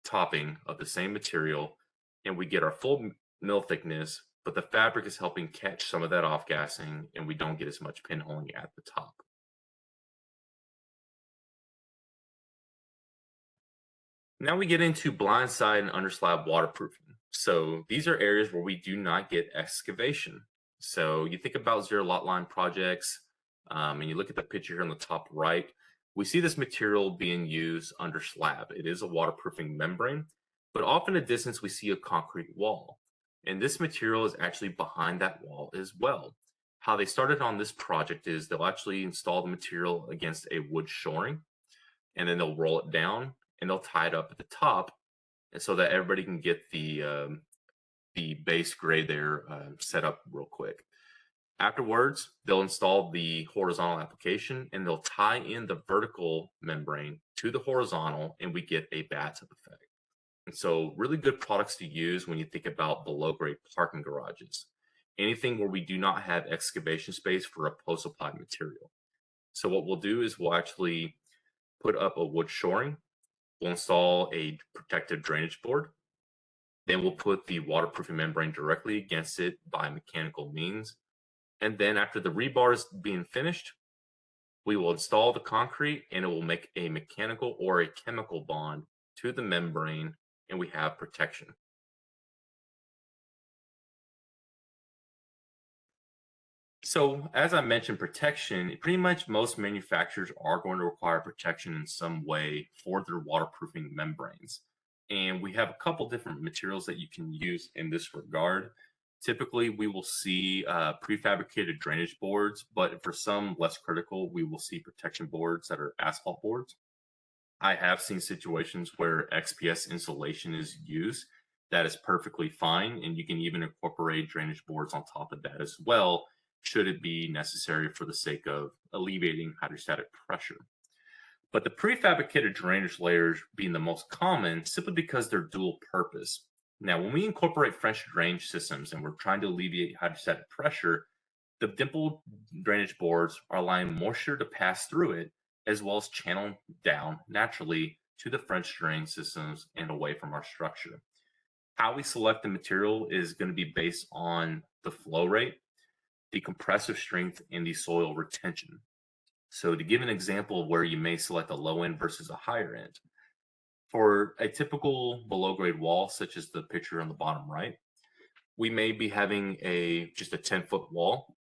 topping of the same material, and we get our full mill thickness, but the fabric is helping catch some of that off-gassing and we don't get as much pinholing at the top. Now we get into blindside and underslab waterproofing. So these are areas where we do not get excavation. So you think about zero lot line projects, and you look at the picture here on the top right, we see this material being used under slab. It is a waterproofing membrane, but off in the distance we see a concrete wall. And this material is actually behind that wall as well. How they started on this project is they'll actually install the material against a wood shoring, and then they'll roll it down and they'll tie it up at the top, and so that everybody can get the base grade there set up real quick. Afterwards, they'll install the horizontal application and they'll tie in the vertical membrane to the horizontal, and we get a bathtub effect. And so, really good products to use when you think about below grade parking garages. Anything where we do not have excavation space for a post applied material. So, what we'll do is we'll actually put up a wood shoring. We'll install a protective drainage board. Then we'll put the waterproofing membrane directly against it by mechanical means. And then after the rebar is being finished, we will install the concrete and it will make a mechanical or a chemical bond to the membrane, and we have protection. So as I mentioned, protection, pretty much most manufacturers are going to require protection in some way for their waterproofing membranes. And we have a couple different materials that you can use in this regard. Typically, we will see prefabricated drainage boards, but for some less critical, we will see protection boards that are asphalt boards. I have seen situations where XPS insulation is used. That is perfectly fine, and you can even incorporate drainage boards on top of that as well, should it be necessary for the sake of alleviating hydrostatic pressure. But the prefabricated drainage layers being the most common simply because they're dual purpose. Now, when we incorporate French drainage systems and we're trying to alleviate hydrostatic pressure, the dimpled drainage boards are allowing moisture to pass through it as well as channel down naturally to the French drain systems and away from our structure. How we select the material is going to be based on the flow rate, the compressive strength, and the soil retention. So to give an example of where you may select a low end versus a higher end, For a typical below grade wall, such as the picture on the bottom right, we may be having just a 10-foot wall.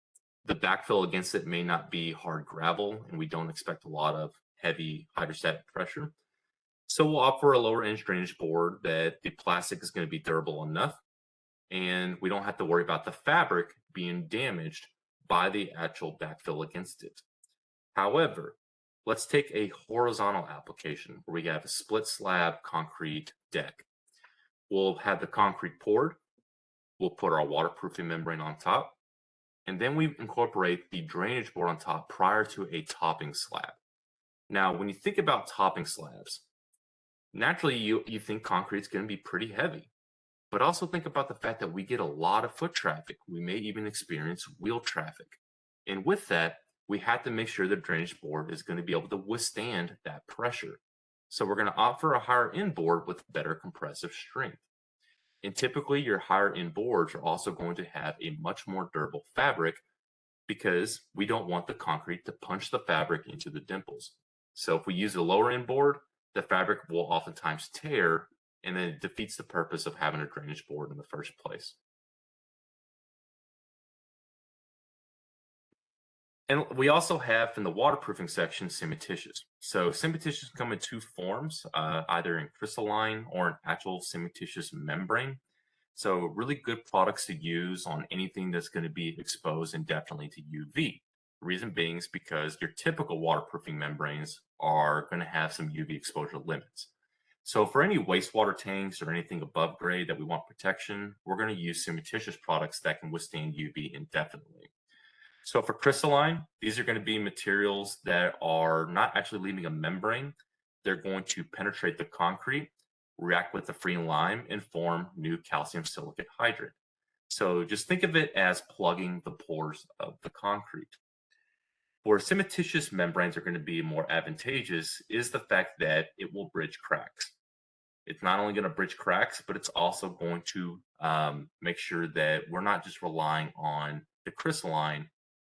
The backfill against it may not be hard gravel, and we don't expect a lot of heavy hydrostatic pressure. So we'll opt for a lower inch drainage board that the plastic is going to be durable enough, and we don't have to worry about the fabric being damaged by the actual backfill against it. However, let's take a horizontal application where we have a split slab concrete deck. We'll have the concrete poured, we'll put our waterproofing membrane on top, and then we incorporate the drainage board on top prior to a topping slab. Now, when you think about topping slabs, naturally you think concrete's going to be pretty heavy, but also think about the fact that we get a lot of foot traffic. We may even experience wheel traffic. And with that, we have to make sure the drainage board is going to be able to withstand that pressure. So we're going to opt for a higher end board with better compressive strength. And typically your higher end boards are also going to have a much more durable fabric because we don't want the concrete to punch the fabric into the dimples. So if we use a lower end board, the fabric will oftentimes tear, and then it defeats the purpose of having a drainage board in the first place. And we also have in the waterproofing section cementitious. So cementitious come in two forms, either in crystalline or an actual cementitious membrane. So really good products to use on anything that's going to be exposed indefinitely to UV. The reason being is because your typical waterproofing membranes are going to have some UV exposure limits. So for any wastewater tanks or anything above grade that we want protection, we're going to use cementitious products that can withstand UV indefinitely. So for crystalline, these are going to be materials that are not actually leaving a membrane. They're going to penetrate the concrete, react with the free lime, and form new calcium silicate hydrate. So just think of it as plugging the pores of the concrete. Where cementitious membranes are going to be more advantageous is the fact that it will bridge cracks. It's not only going to bridge cracks, but it's also going to make sure that we're not just relying on the crystalline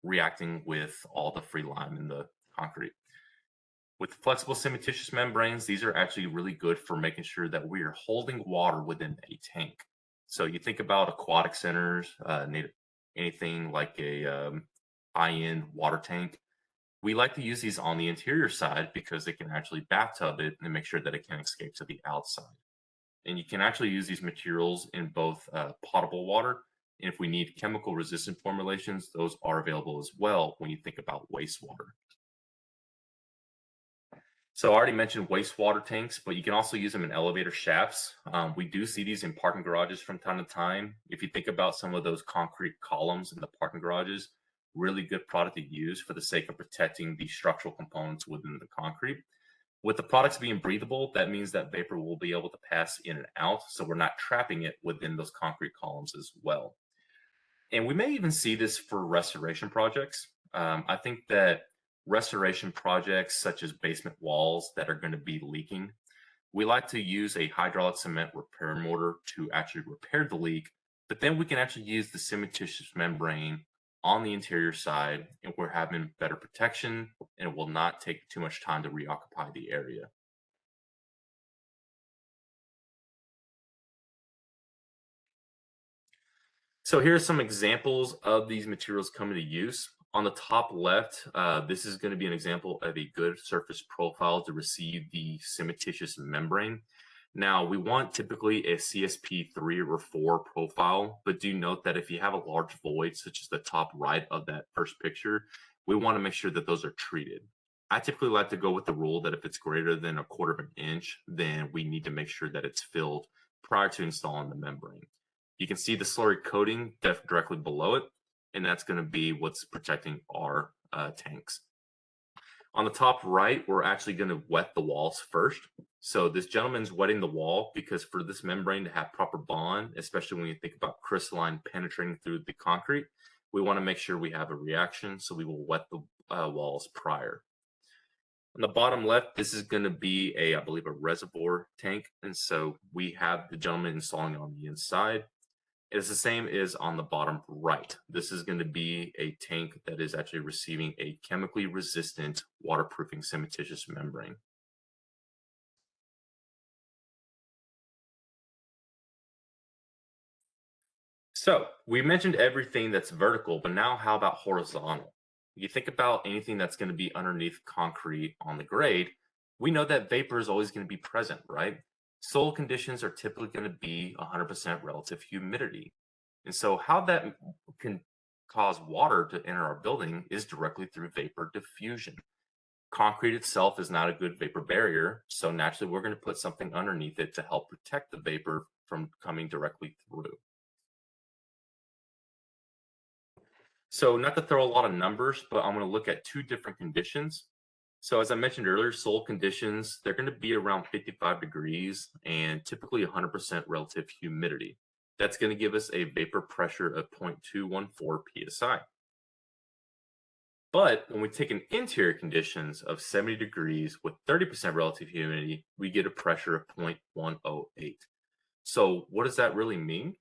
reacting with all the free lime in the concrete. With flexible cementitious membranes, these are actually really good for making sure that we are holding water within a tank. So you think about aquatic centers, anything like a high-end water tank. We like to use these on the interior side because they can actually bathtub it and make sure that it can escape to the outside. And you can actually use these materials in both potable water, and if we need chemical resistant formulations, those are available as well when you think about wastewater. So I already mentioned wastewater tanks, but you can also use them in elevator shafts. We do see these in parking garages from time to time. If you think about some of those concrete columns in the parking garages, really good product to use for the sake of protecting the structural components within the concrete. With the products being breathable, that means that vapor will be able to pass in and out, so we're not trapping it within those concrete columns as well. And we may even see this for restoration projects. I think that restoration projects such as basement walls that are going to be leaking, we like to use a hydraulic cement repair mortar to actually repair the leak, but then we can actually use the cementitious membrane on the interior side, and we're having better protection, and it will not take too much time to reoccupy the area. So here are some examples of these materials coming to use. On the top left, this is going to be an example of a good surface profile to receive the cementitious membrane. Now, we want typically a CSP 3 or 4 profile, but do note that if you have a large void, such as the top right of that first picture, we want to make sure that those are treated. I typically like to go with the rule that if it's greater than 1/4 of an inch, then we need to make sure that it's filled prior to installing the membrane. You can see the slurry coating directly below it, and that's going to be what's protecting our tanks. On the top right, we're actually going to wet the walls first. So this gentleman's wetting the wall because for this membrane to have proper bond, especially when you think about crystalline penetrating through the concrete, we want to make sure we have a reaction, so we will wet the walls prior. On the bottom left, this is going to be I believe, a reservoir tank, and so we have the gentleman installing it on the inside. It's the same as on the bottom right. This is going to be a tank that is actually receiving a chemically resistant waterproofing cementitious membrane. So we mentioned everything that's vertical, but now how about horizontal? You think about anything that's going to be underneath concrete on the grade, we know that vapor is always going to be present, right? Soil conditions are typically going to be 100% relative humidity. And so how that can cause water to enter our building is directly through vapor diffusion. Concrete itself is not a good vapor barrier, so naturally we're going to put something underneath it to help protect the vapor from coming directly through. So not to throw a lot of numbers, but I'm going to look at two different conditions. So as I mentioned earlier, soil conditions, they're going to be around 55 degrees and typically 100% relative humidity. That's going to give us a vapor pressure of 0.214 psi. But when we take an interior conditions of 70 degrees with 30% relative humidity, we get a pressure of 0.108. So what does that really mean?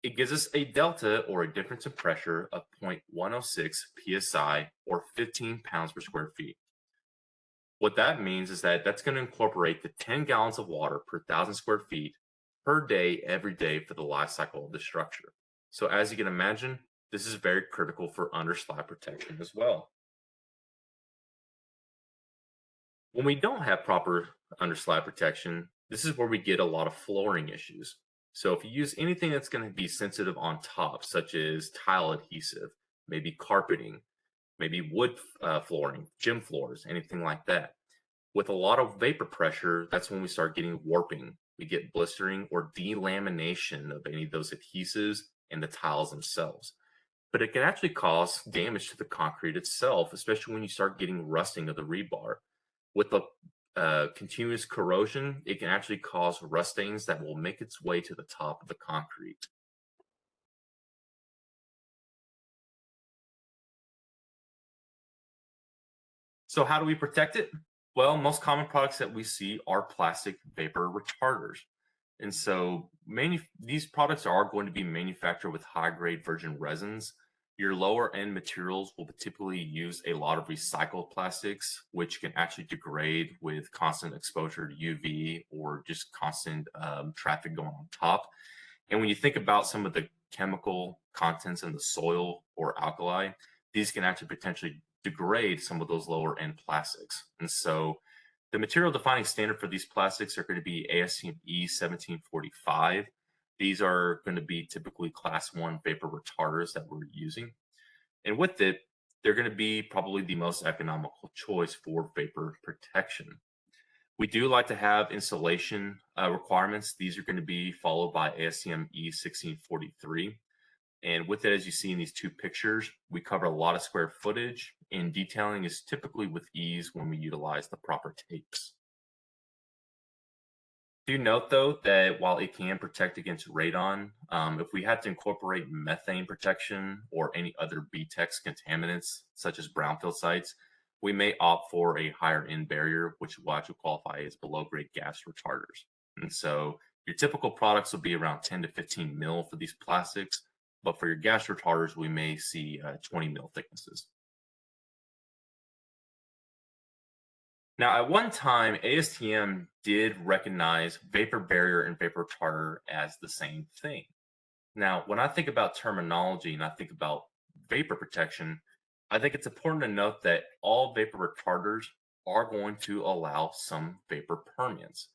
It gives us a delta or a difference in pressure of 0.106 psi or 15 pounds per square feet. What that means is that that's going to incorporate the 10 gallons of water per 1,000 square feet per day, every day for the life cycle of the structure. So as you can imagine, this is very critical for underslide protection as well. When we don't have proper underslide protection, this is where we get a lot of flooring issues. So if you use anything that's going to be sensitive on top, such as tile adhesive, maybe carpeting, maybe wood flooring, gym floors, anything like that, with a lot of vapor pressure, that's when we start getting warping. We get blistering or delamination of any of those adhesives and the tiles themselves. But it can actually cause damage to the concrete itself, especially when you start getting rusting of the rebar. With the continuous corrosion, it can actually cause rust stains that will make its way to the top of the concrete. So how do we protect it? Well, most common products that we see are plastic vapor retarders. And so these products are going to be manufactured with high grade virgin resins. Your lower end materials will typically use a lot of recycled plastics, which can actually degrade with constant exposure to UV or just constant traffic going on top. And when you think about some of the chemical contents in the soil or alkali, these can actually potentially degrade some of those lower end plastics. And so the material defining standard for these plastics are going to be ASTM E1745. These are going to be typically class 1 vapor retarders that we're using. And with it, they're going to be probably the most economical choice for vapor protection. We do like to have insulation requirements. These are going to be followed by ASTM E1643. And with it, as you see in these two pictures, we cover a lot of square footage, and detailing is typically with ease when we utilize the proper tapes. Do note, though, that while it can protect against radon, if we had to incorporate methane protection or any other BTEX contaminants, such as brownfield sites, we may opt for a higher end barrier, which will actually qualify as below grade gas retarders. And so your typical products will be around 10 to 15 mil for these plastics, but for your gas retarders, we may see 20 mil thicknesses. Now, at one time, ASTM did recognize vapor barrier and vapor retarder as the same thing. Now, when I think about terminology and I think about vapor protection, I think it's important to note that all vapor retarders are going to allow some vapor permeance.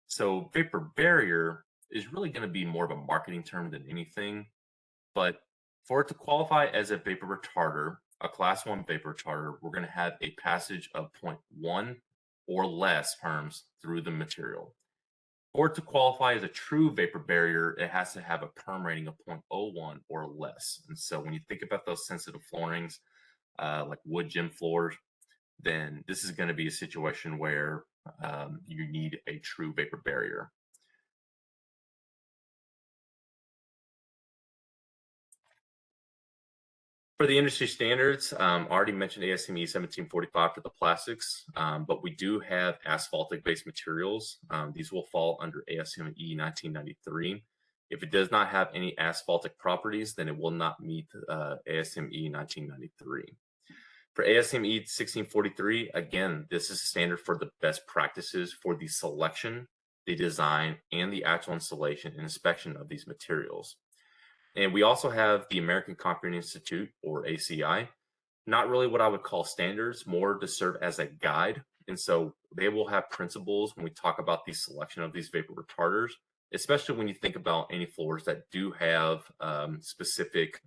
So, vapor barrier is really going to be more of a marketing term than anything. But for it to qualify as a vapor retarder, a class 1 vapor retarder, we're going to have a passage of zero point 0.1 or less herms through the material. For it to qualify as a true vapor barrier, it has to have a perm rating of 0.01 or less. And so when you think about those sensitive floorings, like wood gym floors, then this is going to be a situation where you need a true vapor barrier. For the industry standards, I already mentioned ASME 1745 for the plastics, but we do have asphaltic-based materials. These will fall under ASME 1993. If it does not have any asphaltic properties, then it will not meet ASME 1993. For ASME 1643, again, this is standard for the best practices for the selection, the design, and the actual installation and inspection of these materials. And we also have the American Concrete Institute, or ACI, not really what I would call standards, more to serve as a guide. And so they will have principles when we talk about the selection of these vapor retarders, especially when you think about any floors that do have specific,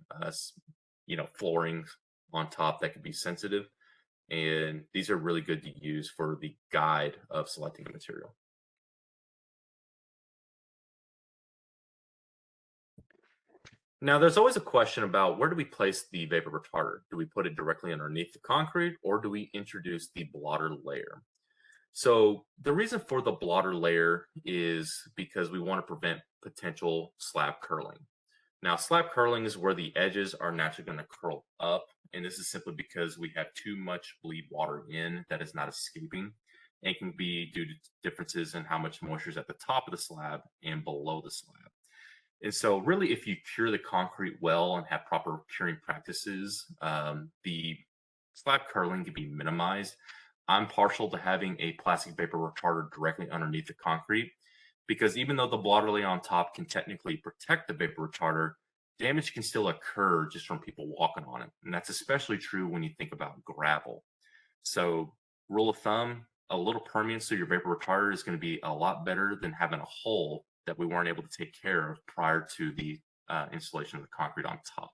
flooring on top that could be sensitive. And these are really good to use for the guide of selecting a material. Now, there's always a question about where do we place the vapor retarder? Do we put it directly underneath the concrete or do we introduce the blotter layer? So the reason for the blotter layer is because we want to prevent potential slab curling. Now, slab curling is where the edges are naturally going to curl up, and this is simply because we have too much bleed water in that is not escaping, and can be due to differences in how much moisture is at the top of the slab and below the slab. And so, really, if you cure the concrete well and have proper curing practices, the slab curling can be minimized. I'm partial to having a plastic vapor retarder directly underneath the concrete because even though the blotter layer on top can technically protect the vapor retarder, damage can still occur just from people walking on it. And that's especially true when you think about gravel. So, rule of thumb, a little permeance through your vapor retarder is going to be a lot better than having a hole that we weren't able to take care of prior to the installation of the concrete on top.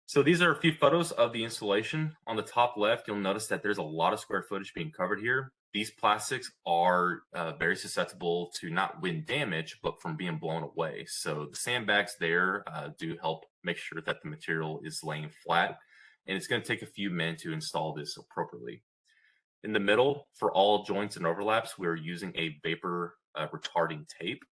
So these are a few photos of the installation. On the top left, you'll notice that there's a lot of square footage being covered here. These plastics are very susceptible to not wind damage, but from being blown away. So the sandbags there do help make sure that the material is laying flat. And it's going to take a few men to install this appropriately. In the middle, for all joints and overlaps, we're using a vapor retarding tape.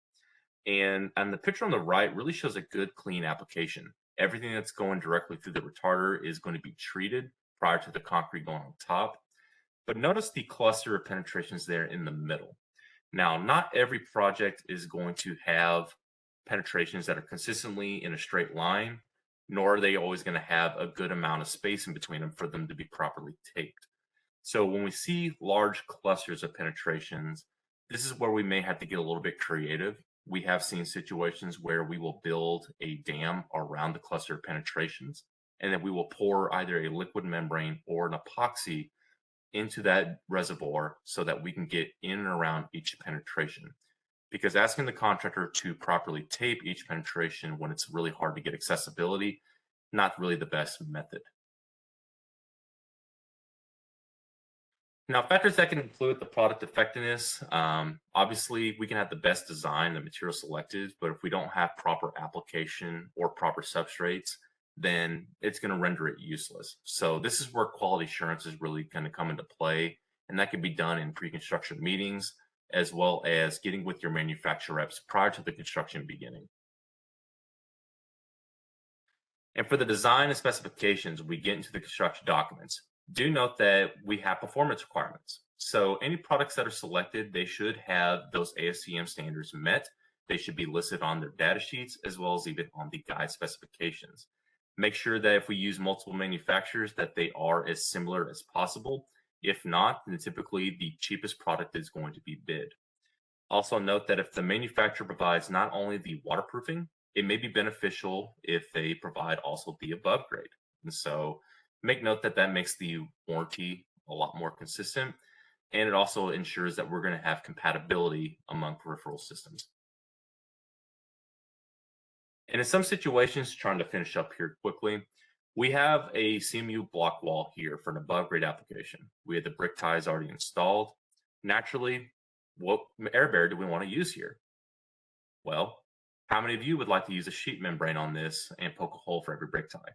And the picture on the right really shows a good, clean application. Everything that's going directly through the retarder is going to be treated prior to the concrete going on top. But notice the cluster of penetrations there in the middle. Now, not every project is going to have penetrations that are consistently in a straight line, nor are they always going to have a good amount of space in between them for them to be properly taped. So when we see large clusters of penetrations, this is where we may have to get a little bit creative. We have seen situations where we will build a dam around the cluster of penetrations, and then we will pour either a liquid membrane or an epoxy into that reservoir so that we can get in and around each penetration. Because asking the contractor to properly tape each penetration when it's really hard to get accessibility, not really the best method. Now, factors that can include the product effectiveness. Obviously, we can have the best design and material selected, but if we don't have proper application or proper substrates, then it's going to render it useless. So this is where quality assurance is really going to come into play, and that can be done in pre-construction meetings, as well as getting with your manufacturer reps prior to the construction beginning. And for the design and specifications, we get into the construction documents. Do note that we have performance requirements. So any products that are selected, they should have those ASTM standards met. They should be listed on their data sheets as well as even on the guide specifications. Make sure that if we use multiple manufacturers that they are as similar as possible. If not, then typically the cheapest product is going to be bid. Also note that if the manufacturer provides not only the waterproofing, it may be beneficial if they provide also the above grade. And so make note that that makes the warranty a lot more consistent, and it also ensures that we're going to have compatibility among peripheral systems. And in some situations, trying to finish up here quickly, we have a CMU block wall here for an above grade application. We have the brick ties already installed. Naturally, what air barrier do we want to use here? Well, how many of you would like to use a sheet membrane on this and poke a hole for every brick tie?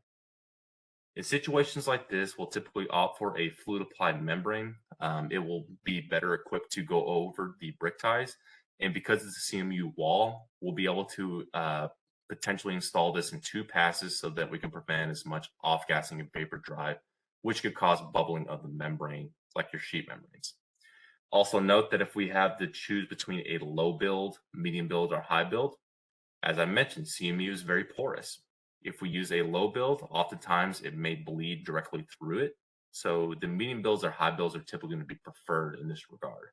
In situations like this, we'll typically opt for a fluid applied membrane. It will be better equipped to go over the brick ties. And because it's a CMU wall, we'll be able to potentially install this in 2 passes so that we can prevent as much off-gassing and vapor drive, which could cause bubbling of the membrane, like your sheet membranes. Also note that if we have to choose between a low build, medium build, or high build, as I mentioned, CMU is very porous. If we use a low build, oftentimes it may bleed directly through it. So the medium builds or high builds are typically going to be preferred in this regard.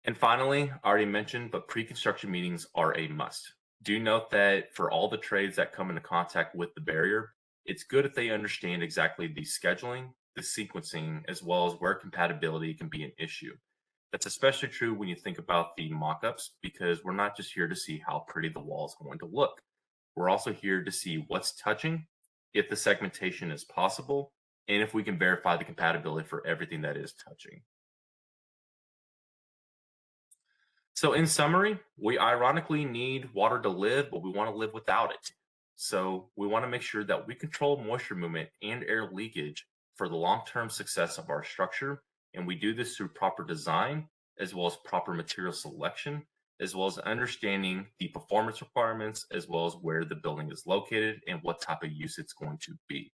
And finally, I already mentioned, but pre-construction meetings are a must. Do note that for all the trades that come into contact with the barrier, it's good if they understand exactly the scheduling, the sequencing, as well as where compatibility can be an issue. That's especially true when you think about the mock-ups, because we're not just here to see how pretty the wall is going to look. We're also here to see what's touching, if the segmentation is possible, and if we can verify the compatibility for everything that is touching. So in summary, we ironically need water to live, but we want to live without it. So we want to make sure that we control moisture movement and air leakage for the long-term success of our structure. And we do this through proper design, as well as proper material selection, as well as understanding the performance requirements, as well as where the building is located and what type of use it's going to be.